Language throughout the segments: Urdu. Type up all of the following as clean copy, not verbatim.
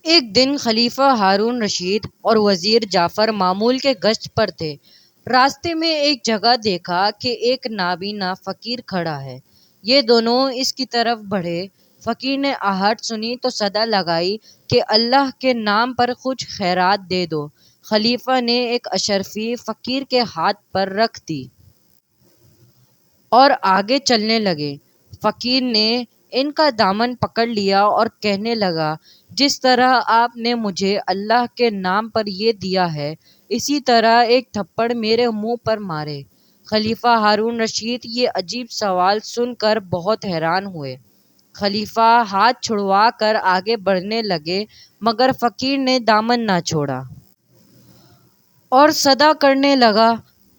ایک دن خلیفہ ہارون رشید اور وزیر جعفر معمول کے گشت پر تھے۔ راستے میں ایک جگہ دیکھا کہ ایک نابینا فقیر کھڑا ہے۔ یہ دونوں اس کی طرف بڑھے۔ فقیر نے آہٹ سنی تو صدا لگائی کہ اللہ کے نام پر کچھ خیرات دے دو۔ خلیفہ نے ایک اشرفی فقیر کے ہاتھ پر رکھ دی اور آگے چلنے لگے۔ فقیر نے ان کا دامن پکڑ لیا اور کہنے لگا، جس طرح آپ نے مجھے اللہ کے نام پر یہ دیا ہے، اسی طرح ایک تھپڑ میرے منہ پر مارے۔ خلیفہ ہارون رشید یہ عجیب سوال سن کر بہت حیران ہوئے۔ خلیفہ ہاتھ چھڑوا کر آگے بڑھنے لگے مگر فقیر نے دامن نہ چھوڑا اور صدا کرنے لگا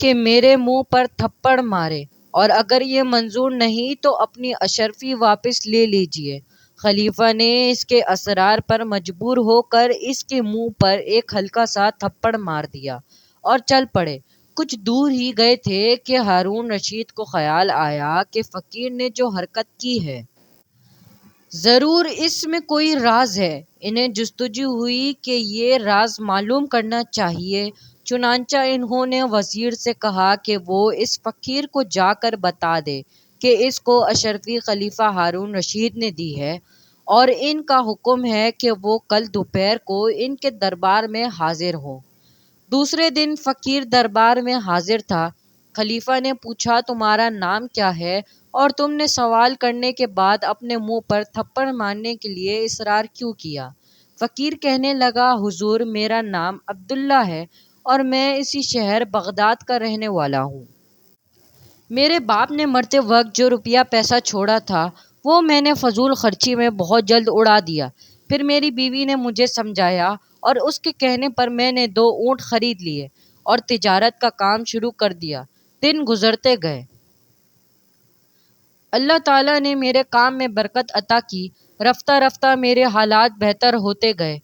کہ میرے منہ پر تھپڑ مارے، اور اگر یہ منظور نہیں تو اپنی اشرفی واپس لے لیجیے۔ خلیفہ نے اس کے اصرار پر مجبور ہو کر اس کے منہ پر ایک ہلکا سا تھپڑ مار دیا اور چل پڑے۔ کچھ دور ہی گئے تھے کہ ہارون رشید کو خیال آیا کہ فقیر نے جو حرکت کی ہے ضرور اس میں کوئی راز ہے۔ انہیں جستجو ہوئی کہ یہ راز معلوم کرنا چاہیے۔ چنانچہ انہوں نے وزیر سے کہا کہ وہ اس فقیر کو جا کر بتا دے کہ اس کو اشرفی خلیفہ ہارون رشید نے دی ہے اور ان کا حکم ہے کہ وہ کل دوپہر کو ان کے دربار میں حاضر ہوں۔ دوسرے دن فقیر دربار میں حاضر تھا۔ خلیفہ نے پوچھا، تمہارا نام کیا ہے اور تم نے سوال کرنے کے بعد اپنے منہ پر تھپڑ مارنے کے لیے اصرار کیوں کیا؟ فقیر کہنے لگا، حضور میرا نام عبداللہ ہے اور میں اسی شہر بغداد کا رہنے والا ہوں۔ میرے باپ نے مرتے وقت جو روپیہ پیسہ چھوڑا تھا وہ میں نے فضول خرچی میں بہت جلد اڑا دیا۔ پھر میری بیوی نے مجھے سمجھایا اور اس کے کہنے پر میں نے 2 اونٹ خرید لیے اور تجارت کا کام شروع کر دیا۔ دن گزرتے گئے، اللہ تعالیٰ نے میرے کام میں برکت عطا کی۔ رفتہ رفتہ میرے حالات بہتر ہوتے گئے۔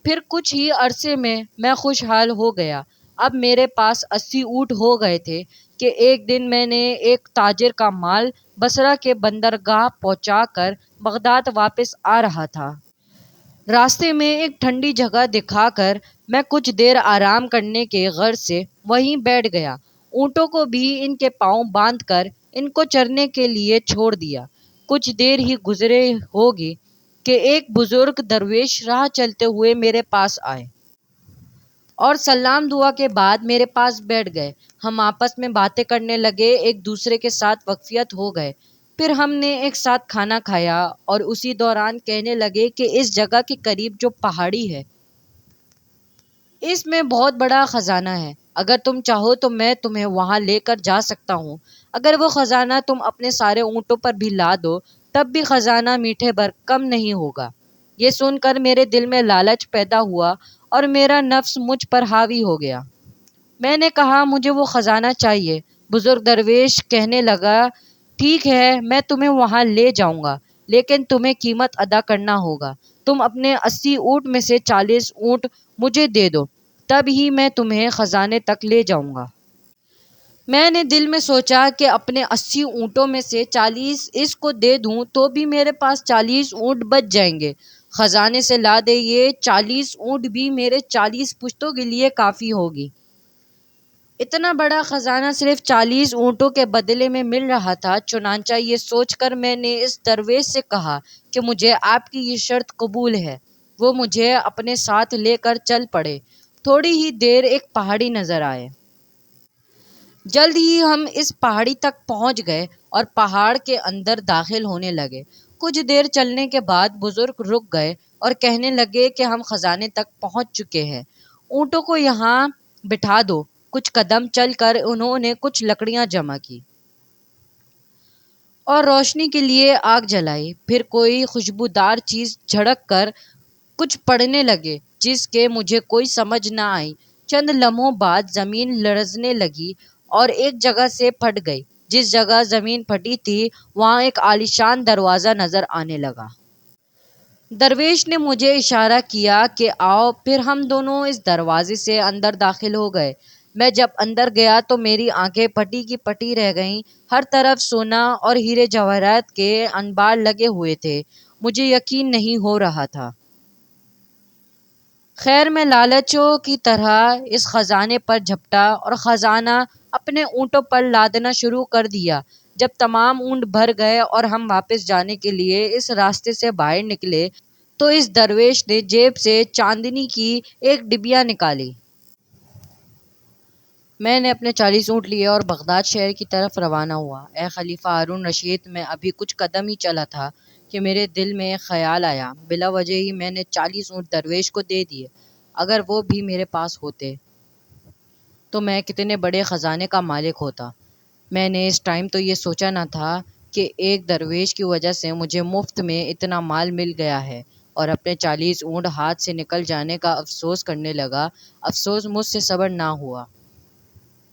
پھر کچھ ہی عرصے میں خوشحال ہو گیا۔ اب میرے پاس 80 اونٹ ہو گئے تھے کہ ایک دن میں نے ایک تاجر کا مال بصرہ کے بندرگاہ پہنچا کر بغداد واپس آ رہا تھا۔ راستے میں ایک ٹھنڈی جگہ دکھا کر میں کچھ دیر آرام کرنے کے غرض سے وہیں بیٹھ گیا۔ اونٹوں کو بھی ان کے پاؤں باندھ کر ان کو چرنے کے لیے چھوڑ دیا۔ کچھ دیر ہی گزرے ہوگی کہ ایک بزرگ درویش راہ چلتے ہوئے میرے پاس آئے اور سلام دعا کے بعد میرے پاس بیٹھ گئے۔ ہم آپس میں باتیں کرنے لگے، ایک دوسرے کے ساتھ واقفیت ہو گئے۔ پھر ہم نے ایک ساتھ کھانا کھایا اور اسی دوران کہنے لگے کہ اس جگہ کے قریب جو پہاڑی ہے اس میں بہت بڑا خزانہ ہے۔ اگر تم چاہو تو میں تمہیں وہاں لے کر جا سکتا ہوں۔ اگر وہ خزانہ تم اپنے سارے اونٹوں پر بھی لا دو تب بھی خزانہ میٹھے بھر کم نہیں ہوگا۔ یہ سن کر میرے دل میں لالچ پیدا ہوا اور میرا نفس مجھ پر حاوی ہو گیا۔ میں نے کہا، مجھے وہ خزانہ چاہیے۔ بزرگ درویش کہنے لگا، ٹھیک ہے، میں تمہیں وہاں لے جاؤں گا، لیکن تمہیں قیمت ادا کرنا ہوگا۔ تم اپنے 80 اونٹ میں سے 40 اونٹ مجھے دے دو، تب ہی میں تمہیں خزانے تک لے جاؤں گا۔ میں نے دل میں سوچا کہ اپنے 80 اونٹوں میں سے 40 اس کو دے دوں تو بھی میرے پاس 40 اونٹ بچ جائیں گے۔ خزانے سے لا دے یہ 40 اونٹ بھی میرے 40 پشتوں کے لیے کافی ہوگی۔ اتنا بڑا خزانہ صرف 40 اونٹوں کے بدلے میں مل رہا تھا۔ چنانچہ یہ سوچ کر میں نے اس درویش سے کہا کہ مجھے آپ کی یہ شرط قبول ہے۔ وہ مجھے اپنے ساتھ لے کر چل پڑے۔ تھوڑی ہی دیر ایک پہاڑی نظر آئے۔ جلد ہی ہم اس پہاڑی تک پہنچ گئے اور پہاڑ کے اندر داخل ہونے لگے۔ کچھ دیر چلنے کے بعد بزرگ رک گئے اور کہنے لگے کہ ہم خزانے تک پہنچ چکے ہیں، اونٹوں کو یہاں بٹھا دو۔ کچھ قدم چل کر انہوں نے کچھ لکڑیاں جمع کی اور روشنی کے لیے آگ جلائی۔ پھر کوئی خوشبودار چیز جھڑک کر کچھ پڑھنے لگے جس کے مجھے کوئی سمجھ نہ آئی۔ چند لمحوں بعد زمین لرزنے لگی اور ایک جگہ سے پھٹ گئی۔ جس جگہ زمین پھٹی تھی وہاں ایک عالیشان دروازہ نظر آنے لگا۔ درویش نے مجھے اشارہ کیا کہ آؤ، پھر ہم دونوں اس دروازے سے اندر داخل ہو گئے۔ میں جب اندر گیا تو میری آنکھیں پٹی کی پٹی رہ گئیں۔ ہر طرف سونا اور ہیرے جواہرات کے انبار لگے ہوئے تھے۔ مجھے یقین نہیں ہو رہا تھا خیر میں لالچوں کی طرح اس خزانے پر جھپٹا اور خزانہ اپنے اونٹوں پر لادنا شروع کر دیا۔ جب تمام اونٹ بھر گئے اور ہم واپس جانے کے لیے اس راستے سے باہر نکلے تو اس درویش نے جیب سے چاندنی کی ایک ڈبیا نکالی۔ میں نے اپنے 40 اونٹ لیے اور بغداد شہر کی طرف روانہ ہوا۔ اے خلیفہ ہارون رشید، میں ابھی کچھ قدم ہی چلا تھا کہ میرے دل میں ایک خیال آیا۔ بلا وجہ ہی میں نے 40 اونٹ درویش کو دے دیے۔ اگر وہ بھی میرے پاس ہوتے تو میں کتنے بڑے خزانے کا مالک ہوتا۔ میں نے اس ٹائم تو یہ سوچا نہ تھا کہ ایک درویش کی وجہ سے مجھے مفت میں اتنا مال مل گیا ہے، اور اپنے 40 اونٹ ہاتھ سے نکل جانے کا افسوس کرنے لگا۔ افسوس مجھ سے صبر نہ ہوا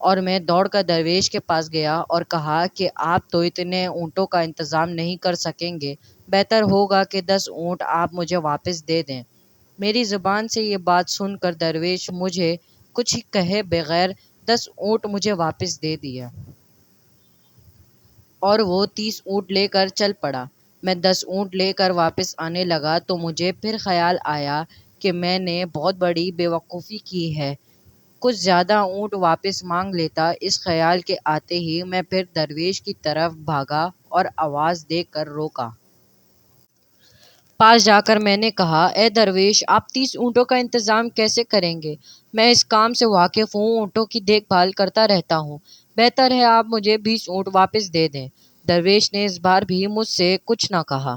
اور میں دوڑ کر درویش کے پاس گیا اور کہا کہ آپ تو اتنے اونٹوں کا انتظام نہیں کر سکیں گے، بہتر ہوگا کہ 10 اونٹ آپ مجھے واپس دے دیں۔ میری زبان سے یہ بات سن کر درویش مجھے کچھ کہے بغیر 10 اونٹ مجھے واپس دے دیا اور وہ 30 اونٹ لے کر چل پڑا۔ میں 10 اونٹ لے کر واپس آنے لگا تو مجھے پھر خیال آیا کہ میں نے بہت بڑی بے وقوفی کی ہے، کچھ زیادہ اونٹ واپس مانگ لیتا۔ اس خیال کے آتے ہی میں پھر درویش کی طرف بھاگا اور آواز دے کر روکا۔ پاس جا کر میں نے کہا، اے درویش، آپ 30 اونٹوں کا انتظام کیسے کریں گے؟ میں اس کام سے واقف ہوں، اونٹوں کی دیکھ بھال کرتا رہتا ہوں، بہتر ہے آپ مجھے 20 اونٹ واپس دے دیں۔ درویش نے اس بار بھی مجھ سے کچھ نہ کہا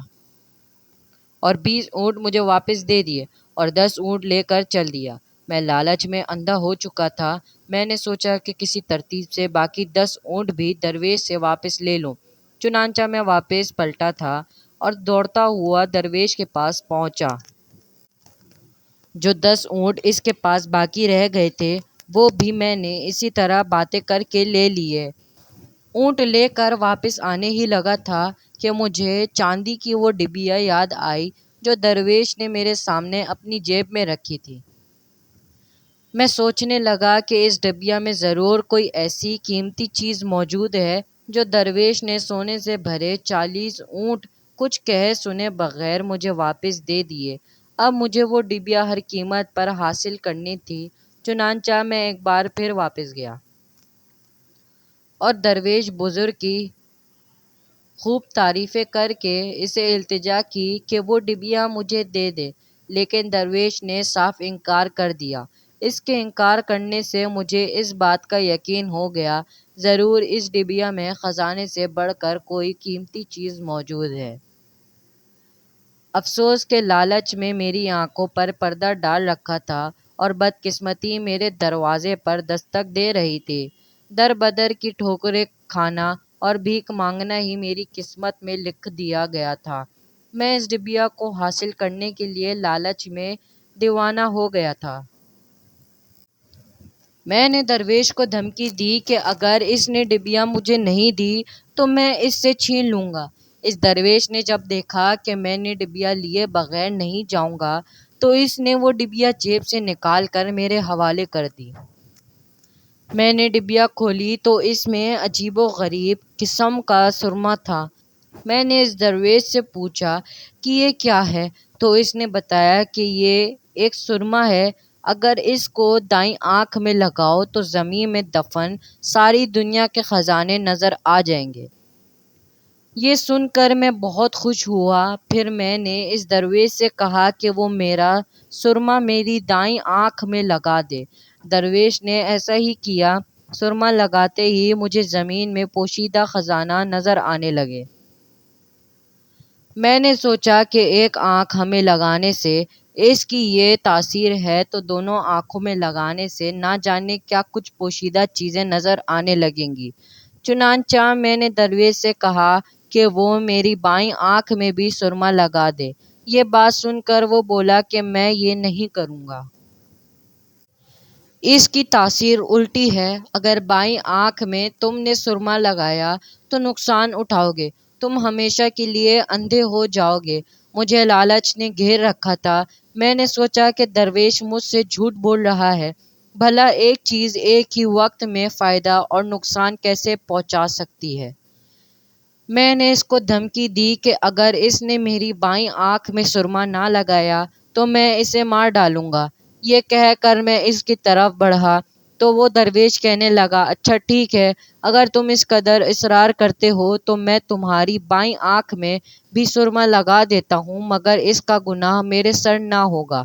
اور 20 اونٹ مجھے واپس دے دیے اور 10 اونٹ لے کر چل دیا۔ میں لالچ میں اندھا ہو چکا تھا۔ میں نے سوچا کہ کسی ترتیب سے باقی 10 اونٹ بھی درویش سے واپس لے لوں۔ چنانچہ میں واپس پلٹا تھا اور دوڑتا ہوا درویش کے پاس پہنچا۔ جو 10 اونٹ اس کے پاس باقی رہ گئے تھے وہ بھی میں نے اسی طرح باتیں کر کے لے لیے۔ اونٹ لے کر واپس آنے ہی لگا تھا کہ مجھے چاندی کی وہ ڈبیا یاد آئی جو درویش نے میرے سامنے اپنی جیب میں رکھی تھی۔ میں سوچنے لگا کہ اس ڈبیا میں ضرور کوئی ایسی قیمتی چیز موجود ہے جو درویش نے سونے سے بھرے 40 اونٹ کچھ کہے سنے بغیر مجھے واپس دے دیے۔ اب مجھے وہ ڈبیا ہر قیمت پر حاصل کرنی تھی۔ چنانچہ میں ایک بار پھر واپس گیا اور درویش بزرگ کی خوب تعریفیں کر کے اسے التجا کی کہ وہ ڈبیا مجھے دے دے، لیکن درویش نے صاف انکار کر دیا۔ اس کے انکار کرنے سے مجھے اس بات کا یقین ہو گیا، ضرور اس ڈبیا میں خزانے سے بڑھ کر کوئی قیمتی چیز موجود ہے۔ افسوس کہ لالچ میں میری آنکھوں پر پردہ ڈال رکھا تھا اور بدقسمتی میرے دروازے پر دستک دے رہی تھی۔ در بدر کی ٹھوکریں کھانا اور بھیک مانگنا ہی میری قسمت میں لکھ دیا گیا تھا۔ میں اس ڈبیا کو حاصل کرنے کے لیے لالچ میں دیوانہ ہو گیا تھا۔ میں نے درویش کو دھمکی دی کہ اگر اس نے ڈبیا مجھے نہیں دی تو میں اس سے چھین لوں گا۔ اس درویش نے جب دیکھا کہ میں نے ڈبیا لیے بغیر نہیں جاؤں گا تو اس نے وہ ڈبیا جیب سے نکال کر میرے حوالے کر دی۔ میں نے ڈبیا کھولی تو اس میں عجیب و غریب قسم کا سرما تھا۔ میں نے اس درویش سے پوچھا کہ یہ کیا ہے تو اس نے بتایا کہ یہ ایک سرما ہے، اگر اس کو دائیں آنکھ میں لگاؤ تو زمین میں دفن ساری دنیا کے خزانے نظر آ جائیں گے۔ یہ سن کر میں بہت خوش ہوا۔ پھر میں نے اس درویش سے کہا کہ وہ میرا سرما میری دائیں آنکھ میں لگا دے۔ درویش نے ایسا ہی کیا۔ سرما لگاتے ہی مجھے زمین میں پوشیدہ خزانہ نظر آنے لگے۔ میں نے سوچا کہ ایک آنکھ ہمیں لگانے سے اس کی یہ تاثیر ہے تو دونوں آنکھوں میں لگانے سے نہ جانے کیا کچھ پوشیدہ چیزیں نظر آنے لگیں گی۔ چنانچہ میں نے درویش سے کہا کہ وہ میری بائیں آنکھ میں بھی سرما لگا دے۔ یہ بات سن کر وہ بولا کہ میں یہ نہیں کروں گا۔ اس کی تاثیر الٹی ہے، اگر بائیں آنکھ میں تم نے سرما لگایا تو نقصان اٹھاؤ گے، تم ہمیشہ کے لیے اندھے ہو جاؤ گے۔ مجھے لالچ نے گھیر رکھا تھا۔ میں نے سوچا کہ درویش مجھ سے جھوٹ بول رہا ہے، بھلا ایک چیز ایک ہی وقت میں فائدہ اور نقصان کیسے پہنچا سکتی ہے۔ میں نے اس کو دھمکی دی کہ اگر اس نے میری بائیں آنکھ میں سرما نہ لگایا تو میں اسے مار ڈالوں گا۔ یہ کہہ کر میں اس کی طرف بڑھا تو وہ درویش کہنے لگا، اچھا ٹھیک ہے، اگر تم اس قدر اصرار کرتے ہو تو میں تمہاری بائیں آنکھ میں بھی سرما لگا دیتا ہوں، مگر اس کا گناہ میرے سر نہ ہوگا۔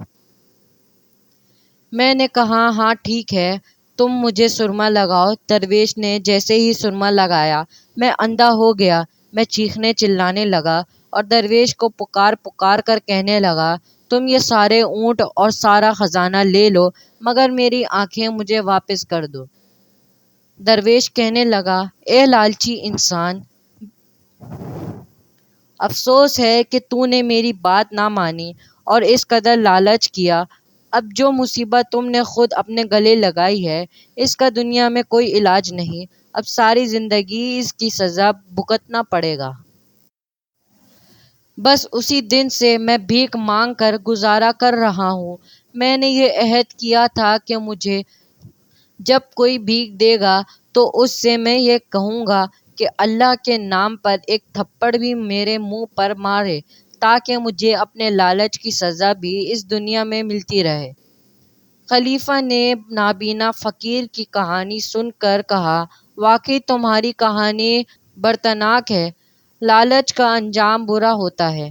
میں نے کہا، ہاں ٹھیک ہے، تم مجھے سرما لگاؤ۔ درویش نے جیسے ہی سرما لگایا میں اندھا ہو گیا۔ میں چیخنے چلانے لگا اور درویش کو پکار پکار کر کہنے لگا، تم یہ سارے اونٹ اور سارا خزانہ لے لو مگر میری آنکھیں مجھے واپس کر دو۔ درویش کہنے لگا، اے لالچی انسان، افسوس ہے کہ تو نے میری بات نہ مانی اور اس قدر لالچ کیا۔ اب جو مصیبت تم نے خود اپنے گلے لگائی ہے اس کا دنیا میں کوئی علاج نہیں، اب ساری زندگی اس کی سزا بھگتنا پڑے گا۔ بس اسی دن سے میں بھیک مانگ کر گزارا کر رہا ہوں۔ میں نے یہ عہد کیا تھا کہ مجھے جب کوئی بھیک دے گا تو اس سے میں یہ کہوں گا کہ اللہ کے نام پر ایک تھپڑ بھی میرے منہ پر مارے تاکہ مجھے اپنے لالچ کی سزا بھی اس دنیا میں ملتی رہے۔ خلیفہ نے نابینا فقیر کی کہانی سن کر کہا، واقعی تمہاری کہانی برتناک ہے، لالچ کا انجام برا ہوتا ہے۔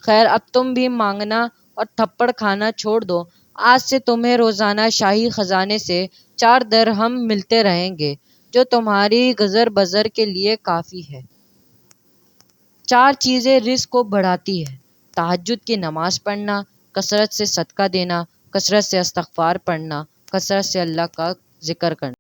خیر اب تم بھی مانگنا اور تھپڑ کھانا چھوڑ دو، آج سے تمہیں روزانہ شاہی خزانے سے 4 درہم ملتے رہیں گے، جو تمہاری گزر بسر کے لیے کافی ہے۔ 4 چیزیں رزق کو بڑھاتی ہے: تہجد کی نماز پڑھنا، کثرت سے صدقہ دینا، کثرت سے استغفار پڑھنا، کثرت سے اللہ کا ذکر کرنا۔